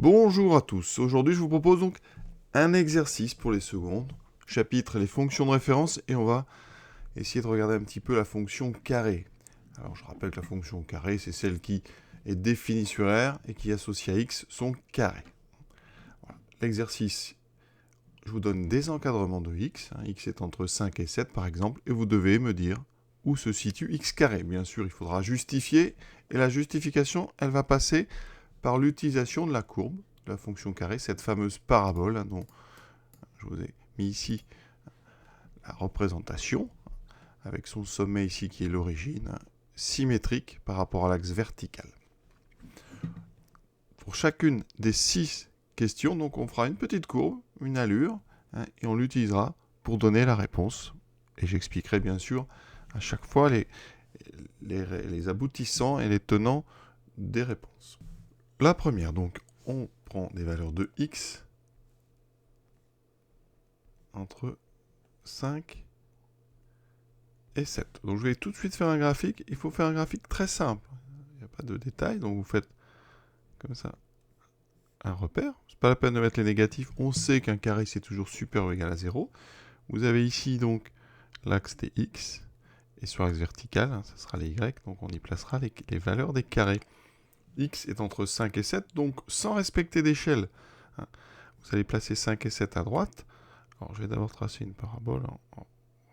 Bonjour à tous, aujourd'hui je vous propose donc un exercice pour les secondes, chapitre les fonctions de référence, et on va essayer de regarder un petit peu la fonction carré. Alors je rappelle que la fonction carré, c'est celle qui est définie sur R et qui associe à x son carré. Voilà. L'exercice, je vous donne des encadrements de x, x est entre 5 et 7 par exemple, et vous devez me dire où se situe x carré. Bien sûr, il faudra justifier, et la justification, elle va passer par l'utilisation de la courbe, de la fonction carré, cette fameuse parabole dont je vous ai mis ici la représentation, avec son sommet ici qui est l'origine, symétrique par rapport à l'axe vertical. Pour chacune des 6 questions, donc on fera une petite courbe, une allure, et on l'utilisera pour donner la réponse. Et j'expliquerai bien sûr à chaque fois les aboutissants et les tenants des réponses. La première, donc, on prend des valeurs de x entre 5 et 7. Donc je vais tout de suite faire un graphique. Il faut faire un graphique très simple. Il n'y a pas de détails, donc vous faites comme ça un repère. C'est pas la peine de mettre les négatifs. On sait qu'un carré, c'est toujours supérieur ou égal à 0. Vous avez ici donc l'axe des x. Et sur l'axe vertical, ça sera les y. Donc on y placera les valeurs des carrés. X est entre 5 et 7, donc sans respecter d'échelle. Vous allez placer 5 et 7 à droite. Alors je vais d'abord tracer une parabole.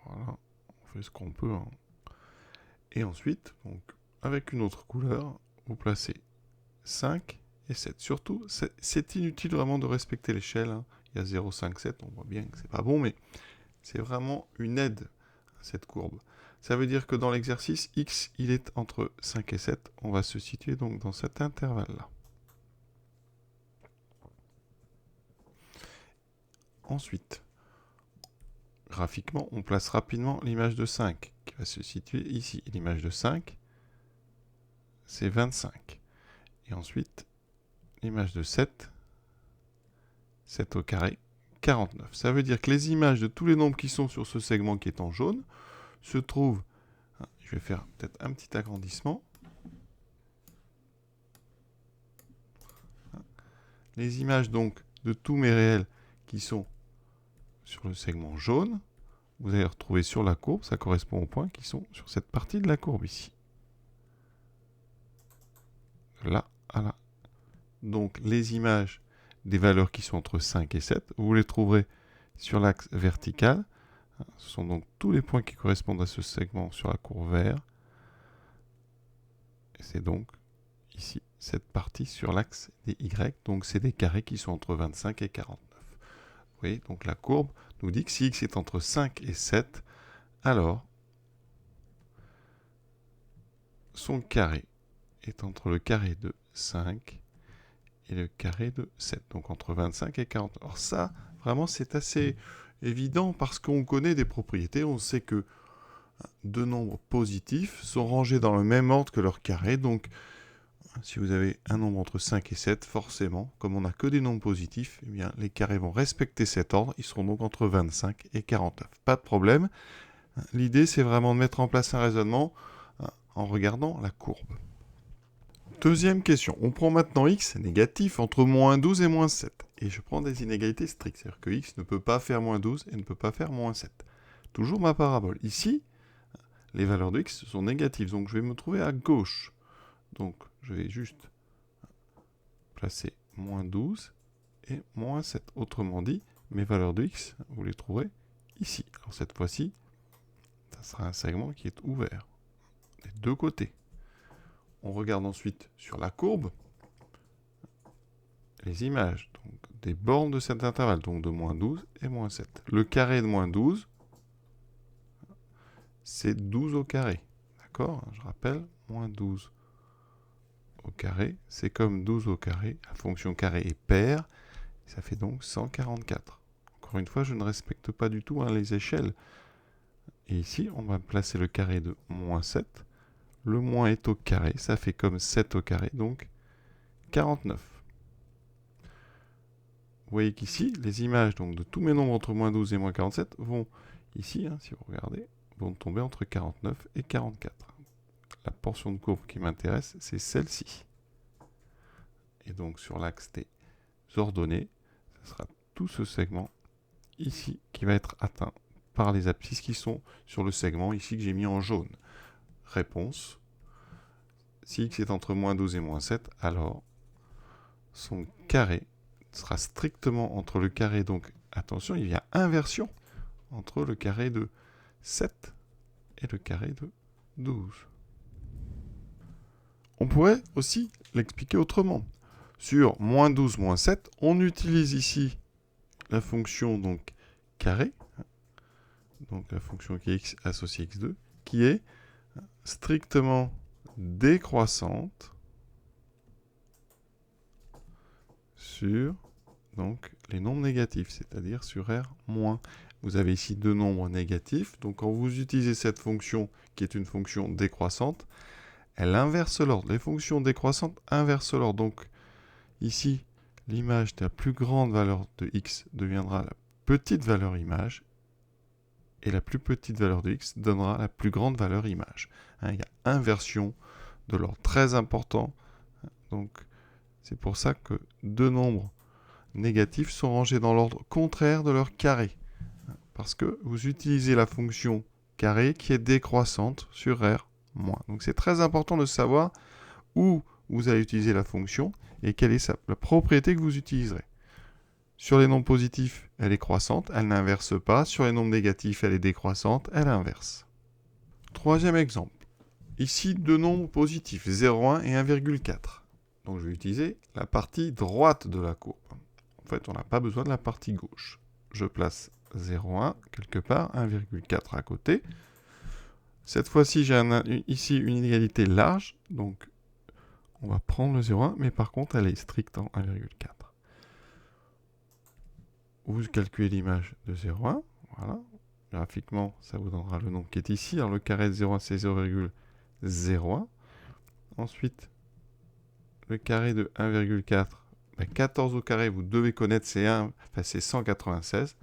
Voilà, on fait ce qu'on peut. Et ensuite, donc, avec une autre couleur, vous placez 5 et 7. Surtout, c'est inutile vraiment de respecter l'échelle. Il y a 0, 5, 7, on voit bien que c'est pas bon, mais c'est vraiment une aide à cette courbe. Ça veut dire que dans l'exercice, x, il est entre 5 et 7. On va se situer donc dans cet intervalle-là. Ensuite, graphiquement, on place rapidement l'image de 5 qui va se situer ici. L'image de 5, c'est 25. Et ensuite, l'image de 7, 7 au carré, 49. Ça veut dire que les images de tous les nombres qui sont sur ce segment qui est en jaune se trouvent... Je vais faire peut-être un petit agrandissement. Les images donc de tous mes réels qui sont sur le segment jaune, vous allez retrouver sur la courbe, ça correspond aux points qui sont sur cette partie de la courbe ici. Là à là. Donc les images des valeurs qui sont entre 5 et 7, vous les trouverez sur l'axe vertical. Ce sont donc tous les points qui correspondent à ce segment sur la courbe vert. Et c'est donc ici cette partie sur l'axe des Y. Donc c'est des carrés qui sont entre 25 et 49. Vous voyez, donc la courbe nous dit que si x est entre 5 et 7, alors son carré est entre le carré de 5 et le carré de 7, donc entre 25 et 40. Alors ça, vraiment, c'est assez évident parce qu'on connaît des propriétés. On sait que deux nombres positifs sont rangés dans le même ordre que leur carré. Donc, si vous avez un nombre entre 5 et 7, forcément, comme on n'a que des nombres positifs, eh bien, les carrés vont respecter cet ordre. Ils seront donc entre 25 et 49. Pas de problème. L'idée, c'est vraiment de mettre en place un raisonnement en regardant la courbe. Deuxième question. On prend maintenant x négatif entre moins 12 et moins 7. Et je prends des inégalités strictes. C'est-à-dire que x ne peut pas faire moins 12 et ne peut pas faire moins 7. Toujours ma parabole. Ici, les valeurs de x sont négatives. Donc je vais me trouver à gauche. Donc je vais juste placer moins 12 et moins 7. Autrement dit, mes valeurs de x, vous les trouverez ici. Alors cette fois-ci, ça sera un segment qui est ouvert des deux côtés. On regarde ensuite sur la courbe les images donc, des bornes de cet intervalle, donc de moins 12 et moins 7. Le carré de moins 12, c'est 12 au carré. D'accord? Je rappelle, moins 12 au carré, c'est comme 12 au carré. La fonction carré est paire, ça fait donc 144. Encore une fois, je ne respecte pas du tout les échelles. Et ici, on va placer le carré de moins 7. Le moins est au carré, ça fait comme 7 au carré, donc 49. Vous voyez qu'ici, les images donc, de tous mes nombres entre moins 12 et moins 47 vont, ici, si vous regardez, vont tomber entre 49 et 44. La portion de courbe qui m'intéresse, c'est celle-ci. Et donc sur l'axe des ordonnées, ce sera tout ce segment ici qui va être atteint par les abscisses qui sont sur le segment ici que j'ai mis en jaune. Réponse, si x est entre moins 12 et moins 7, alors son carré sera strictement entre le carré, donc attention, il y a inversion entre le carré de 7 et le carré de 12. On pourrait aussi l'expliquer autrement. Sur moins 12, moins 7, on utilise ici la fonction donc carré, donc la fonction qui est x associée x2, qui est strictement décroissante sur donc, les nombres négatifs, c'est-à-dire sur R-. Vous avez ici deux nombres négatifs, donc quand vous utilisez cette fonction qui est une fonction décroissante, elle inverse l'ordre. Les fonctions décroissantes inversent l'ordre. Donc ici, l'image de la plus grande valeur de x deviendra la petite valeur image, et la plus petite valeur de x donnera la plus grande valeur image. Il y a inversion de l'ordre très important. Donc c'est pour ça que deux nombres négatifs sont rangés dans l'ordre contraire de leur carré. Parce que vous utilisez la fonction carré qui est décroissante sur R-. Donc c'est très important de savoir où vous allez utiliser la fonction et quelle est la propriété que vous utiliserez. Sur les nombres positifs, elle est croissante, elle n'inverse pas. Sur les nombres négatifs, elle est décroissante, elle inverse. Troisième exemple. Ici, deux nombres positifs, 0,1 et 1,4. Donc je vais utiliser la partie droite de la courbe. En fait, on n'a pas besoin de la partie gauche. Je place 0,1 quelque part, 1,4 à côté. Cette fois-ci, j'ai ici une inégalité large, donc on va prendre le 0,1, mais par contre, elle est stricte en 1,4. Vous calculez l'image de 0,1, voilà. Graphiquement, ça vous donnera le nombre qui est ici. Alors le carré de 0,1, c'est 0,01. Ensuite, le carré de 1,4, 14 au carré, vous devez connaître, c'est 196.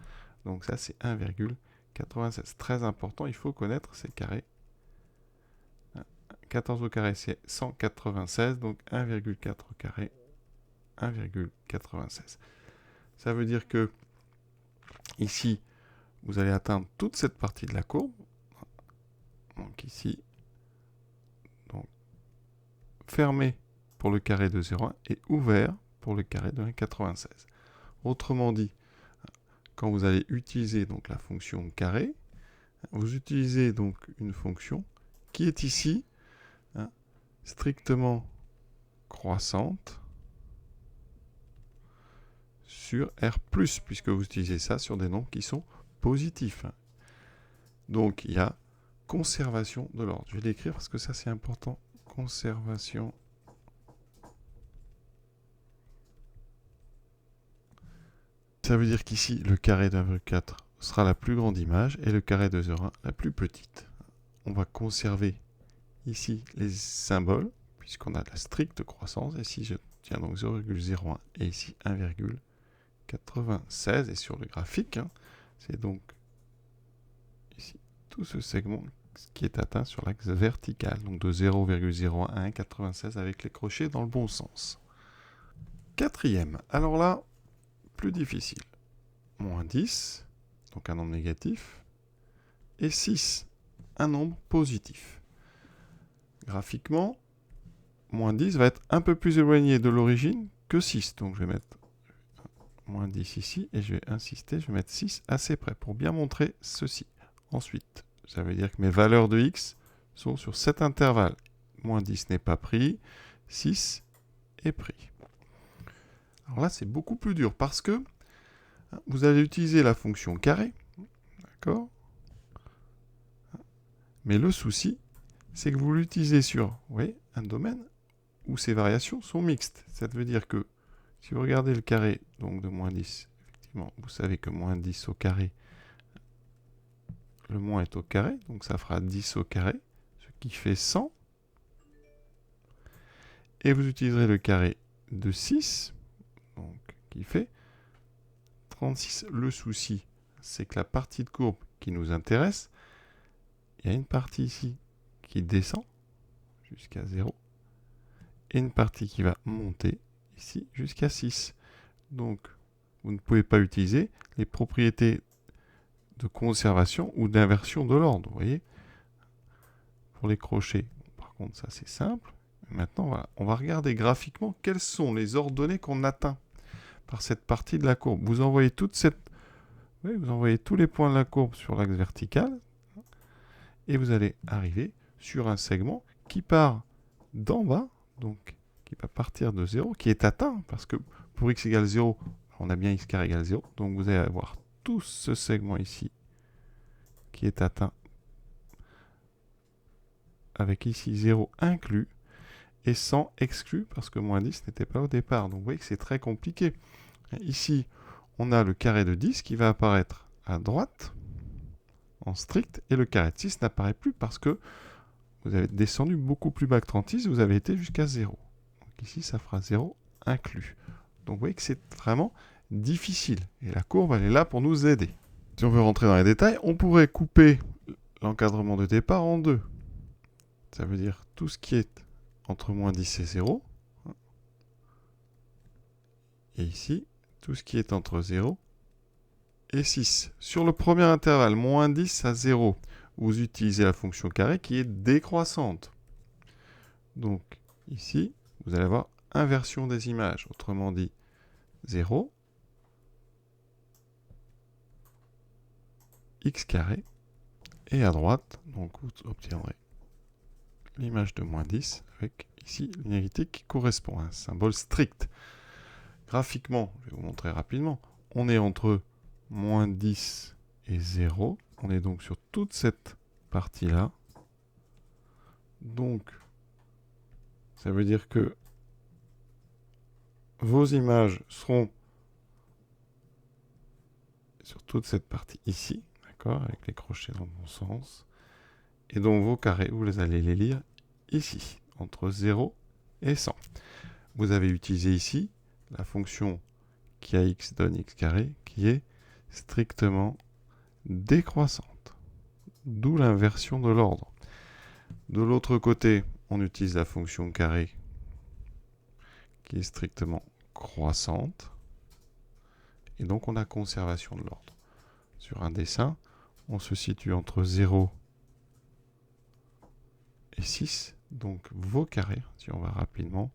Donc ça, c'est 1,96. Très important, il faut connaître ces carrés. 14 au carré, c'est 196. Donc 1,4 au carré, 1,96. Ça veut dire que ici, vous allez atteindre toute cette partie de la courbe. Donc ici, donc, fermé pour le carré de 0,1 et ouvert pour le carré de 1,96. Autrement dit, quand vous allez utiliser donc la fonction carré, vous utilisez donc une fonction qui est ici strictement croissante sur R+, puisque vous utilisez ça sur des nombres qui sont positifs. Donc il y a conservation de l'ordre. Je vais l'écrire parce que ça c'est important. Conservation . Ça veut dire qu'ici, le carré de 1,4 sera la plus grande image et le carré de 0,1 la plus petite. On va conserver ici les symboles, puisqu'on a de la stricte croissance. Ici, je tiens donc 0,01 et ici 1,96. Et sur le graphique, c'est donc ici tout ce segment qui est atteint sur l'axe vertical, donc de 0,01 à 1,96 avec les crochets dans le bon sens. Quatrième, alors là, plus difficile. Moins 10, donc un nombre négatif, et 6, un nombre positif. Graphiquement, moins 10 va être un peu plus éloigné de l'origine que 6. Donc je vais mettre moins 10 ici, et je vais insister, je vais mettre 6 assez près pour bien montrer ceci. Ensuite, ça veut dire que mes valeurs de x sont sur cet intervalle. Moins 10 n'est pas pris, 6 est pris. Alors là, c'est beaucoup plus dur parce que vous allez utiliser la fonction carré, d'accord? Mais le souci, c'est que vous l'utilisez sur un domaine où ces variations sont mixtes. Ça veut dire que si vous regardez le carré donc de moins 10, effectivement, vous savez que moins 10 au carré, le moins est au carré, donc ça fera 10 au carré, ce qui fait 100. Et vous utiliserez le carré de 6, donc, qui fait 36. Le souci, c'est que la partie de courbe qui nous intéresse, il y a une partie ici qui descend jusqu'à 0 et une partie qui va monter ici jusqu'à 6. Donc, vous ne pouvez pas utiliser les propriétés de conservation ou d'inversion de l'ordre, vous voyez. Pour les crochets, par contre, ça c'est simple. Maintenant, voilà, on va regarder graphiquement quelles sont les ordonnées qu'on atteint par cette partie de la courbe. Vous envoyez vous envoyez tous les points de la courbe sur l'axe vertical et vous allez arriver sur un segment qui part d'en bas, donc qui va partir de 0, qui est atteint, parce que pour x égale 0, on a bien x carré égale 0, donc vous allez avoir tout ce segment ici qui est atteint avec ici 0 inclus et 100 exclu parce que moins 10 n'était pas au départ. Donc vous voyez que c'est très compliqué. Ici, on a le carré de 10 qui va apparaître à droite en strict et le carré de 6 n'apparaît plus parce que vous avez descendu beaucoup plus bas que 36, vous avez été jusqu'à 0. Donc ici, ça fera 0 inclus. Donc vous voyez que c'est vraiment difficile et la courbe, elle est là pour nous aider. Si on veut rentrer dans les détails, on pourrait couper l'encadrement de départ en deux. Ça veut dire tout ce qui est entre moins 10 et 0. Et ici, tout ce qui est entre 0 et 6. Sur le premier intervalle, moins 10 à 0, vous utilisez la fonction carré qui est décroissante. Donc ici, vous allez avoir inversion des images. Autrement dit, 0, x carré, et à droite, donc vous obtiendrez l'image de moins 10 avec ici l'inégalité qui correspond à un symbole strict. Graphiquement, je vais vous montrer rapidement, on est entre moins 10 et 0. On est donc sur toute cette partie-là. Donc, ça veut dire que vos images seront sur toute cette partie ici, d'accord, avec les crochets dans le bon sens. Et donc vos carrés, vous allez les lire ici, entre 0 et 100. Vous avez utilisé ici la fonction qui à x donne x carré, qui est strictement décroissante. D'où l'inversion de l'ordre. De l'autre côté, on utilise la fonction carré qui est strictement croissante. Et donc on a conservation de l'ordre. Sur un dessin, on se situe entre 0 et 6. Donc vos carrés, si on va rapidement,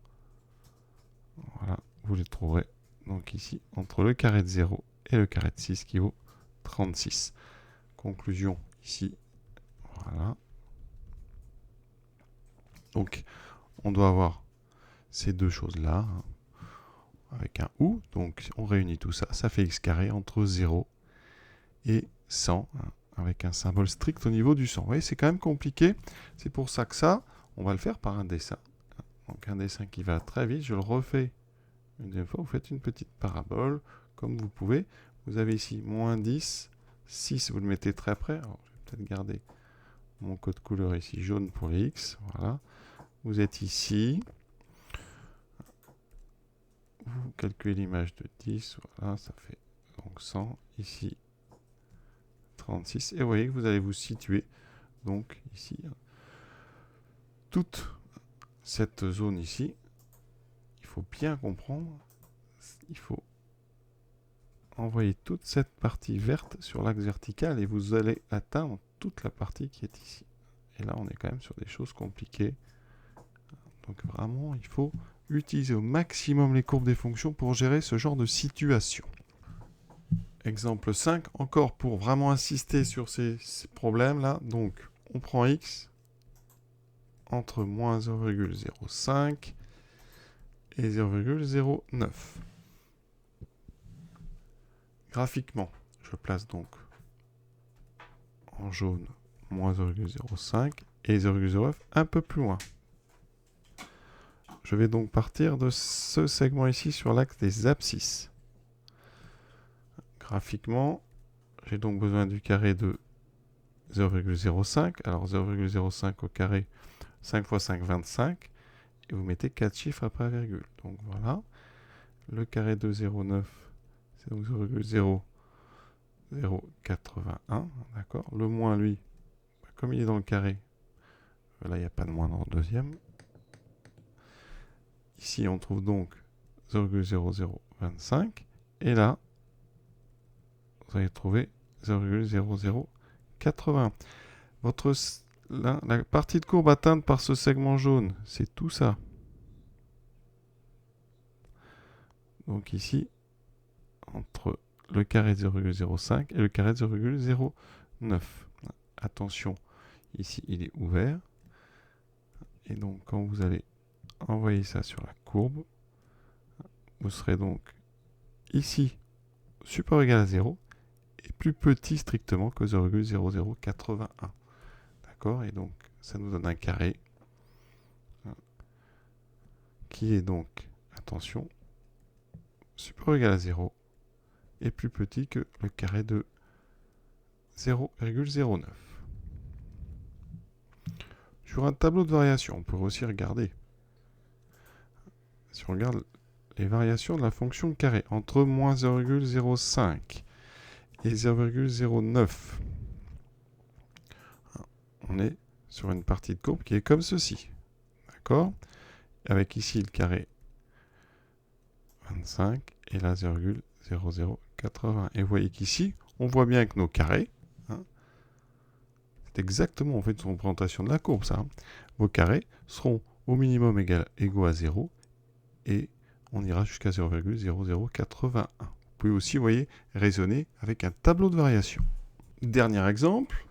voilà, vous les trouverez donc ici entre le carré de 0 et le carré de 6 qui vaut 36. Conclusion ici, voilà. Donc on doit avoir ces deux choses-là, hein, avec un ou, donc on réunit tout ça, ça fait x carré entre 0 et 100, hein, avec un symbole strict au niveau du 100. Vous voyez, c'est quand même compliqué, c'est pour ça que ça, on va le faire par un dessin. Donc un dessin qui va très vite, je le refais une deuxième fois, vous faites une petite parabole, comme vous pouvez. Vous avez ici moins 10, 6, vous le mettez très près. Alors, je vais peut-être garder mon code couleur ici jaune pour les x, voilà. Vous êtes ici, vous calculez l'image de 10, voilà, ça fait donc 100, ici 36, et vous voyez que vous allez vous situer, donc ici, toute cette zone ici, il faut bien comprendre, il faut envoyer toute cette partie verte sur l'axe vertical et vous allez atteindre toute la partie qui est ici. Et là, on est quand même sur des choses compliquées. Donc vraiment, il faut utiliser au maximum les courbes des fonctions pour gérer ce genre de situation. Exemple 5, encore pour vraiment insister sur ces problèmes-là. Donc, on prend x entre moins 0,05 et 0,09. Graphiquement, je place donc en jaune moins 0,05 et 0,09 un peu plus loin. Je vais donc partir de ce segment ici sur l'axe des abscisses. Graphiquement, j'ai donc besoin du carré de 0,05. Alors 0,05 au carré, 5 fois 5, 25. Et vous mettez 4 chiffres après la virgule. Donc voilà. Le carré de 0,9, c'est donc 0,0081. D'accord. Le moins, lui, comme il est dans le carré, là, il n'y a pas de moins dans le deuxième. Ici, on trouve donc 0,00 25. Et là, vous allez trouver 0,0080. La partie de courbe atteinte par ce segment jaune, c'est tout ça. Donc ici, entre le carré de 0,05 et le carré de 0,09. Attention, ici il est ouvert. Et donc quand vous allez envoyer ça sur la courbe, vous serez donc ici supérieur ou égal à 0 et plus petit strictement que 0,0081. D'accord? Et donc ça nous donne un carré qui est donc, attention, supérieur ou égal à 0 et plus petit que le carré de 0,09. Sur un tableau de variation, on peut aussi regarder. Si on regarde les variations de la fonction carré entre moins 0,05 et 0,09, on est sur une partie de courbe qui est comme ceci. D'accord? Avec ici le carré 25 et là 0,0080. Et vous voyez qu'ici, on voit bien que nos carrés, c'est exactement en fait une représentation de la courbe, ça. Vos carrés seront au minimum égaux à 0 et on ira jusqu'à 0,0081. Vous pouvez aussi, vous voyez, raisonner avec un tableau de variation. Dernier exemple,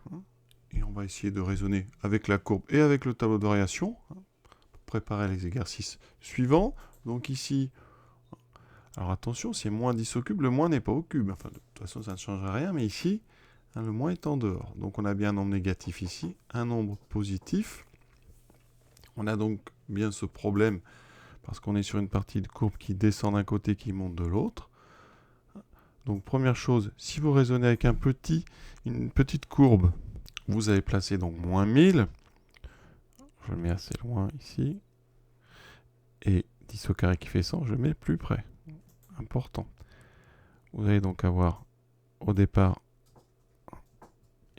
et on va essayer de raisonner avec la courbe et avec le tableau de variation pour préparer les exercices suivants. Donc ici, alors attention, c'est moins 10 au cube, le moins n'est pas au cube. Enfin, de toute façon, ça ne changera rien, mais ici, le moins est en dehors. Donc on a bien un nombre négatif ici, un nombre positif. On a donc bien ce problème parce qu'on est sur une partie de courbe qui descend d'un côté, qui monte de l'autre. Donc première chose, si vous raisonnez avec une petite courbe, vous avez placé donc moins 1000. Je le mets assez loin ici. Et 10 au carré qui fait 100, je le mets plus près. Important. Vous allez donc avoir au départ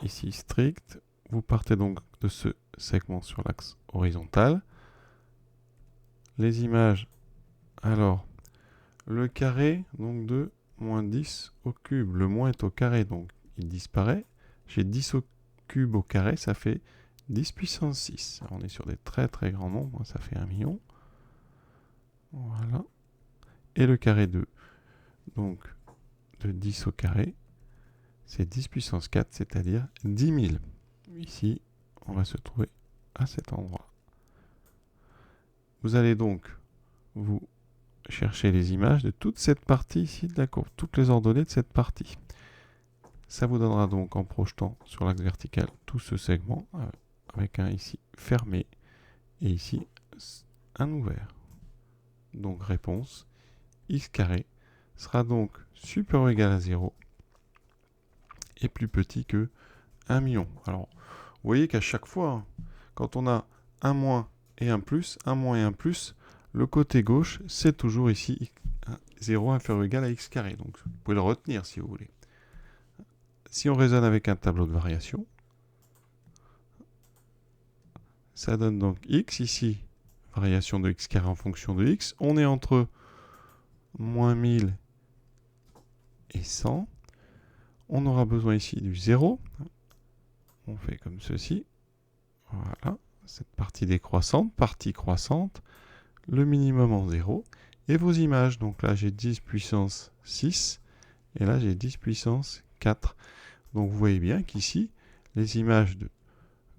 ici strict. Vous partez donc de ce segment sur l'axe horizontal. Les images, alors, le carré donc de moins 10 au cube. Le moins est au carré, donc il disparaît. J'ai 10 au cube au carré, ça fait 10 puissance 6. Alors, on est sur des très très grands nombres, ça fait 1 million. Voilà. Et le carré de, donc, de 10 au carré, c'est 10 puissance 4, c'est-à-dire 10 000. Ici, on va se trouver à cet endroit. Vous allez donc vous chercher les images de toute cette partie ici de la courbe, toutes les ordonnées de cette partie. Ça vous donnera donc en projetant sur l'axe vertical tout ce segment avec un ici fermé et ici un ouvert. Donc réponse, x carré sera donc supérieur ou égal à 0 et plus petit que 1 million. Alors, vous voyez qu'à chaque fois, quand on a un moins et un plus, le côté gauche, c'est toujours ici 0 inférieur ou égal à x carré. Donc, vous pouvez le retenir si vous voulez. Si on raisonne avec un tableau de variation, ça donne donc x ici, variation de x carré en fonction de x. On est entre moins 1000 et 100. On aura besoin ici du 0. On fait comme ceci. Voilà, cette partie décroissante, partie croissante, le minimum en 0. Et vos images, donc là j'ai 10 puissance 6, et là j'ai 10 puissance 4. Donc vous voyez bien qu'ici, les images,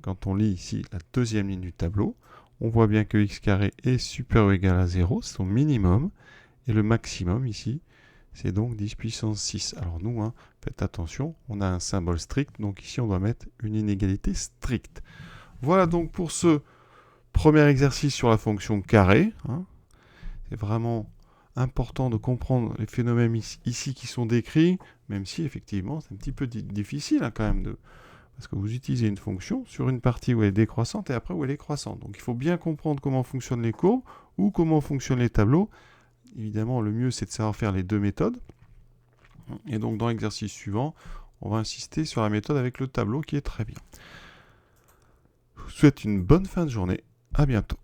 quand on lit ici la deuxième ligne du tableau, on voit bien que x carré est supérieur ou égal à 0, c'est son minimum, et le maximum ici, c'est donc 10 puissance 6. Alors nous, faites attention, on a un symbole strict, donc ici on doit mettre une inégalité stricte. Voilà donc pour ce premier exercice sur la fonction carré. C'est vraiment important de comprendre les phénomènes ici qui sont décrits, même si effectivement c'est un petit peu difficile quand même, parce que vous utilisez une fonction sur une partie où elle est décroissante et après où elle est croissante. Donc il faut bien comprendre comment fonctionnent les courbes ou comment fonctionnent les tableaux. Évidemment, le mieux c'est de savoir faire les deux méthodes. Et donc dans l'exercice suivant, on va insister sur la méthode avec le tableau qui est très bien. Je vous souhaite une bonne fin de journée. À bientôt.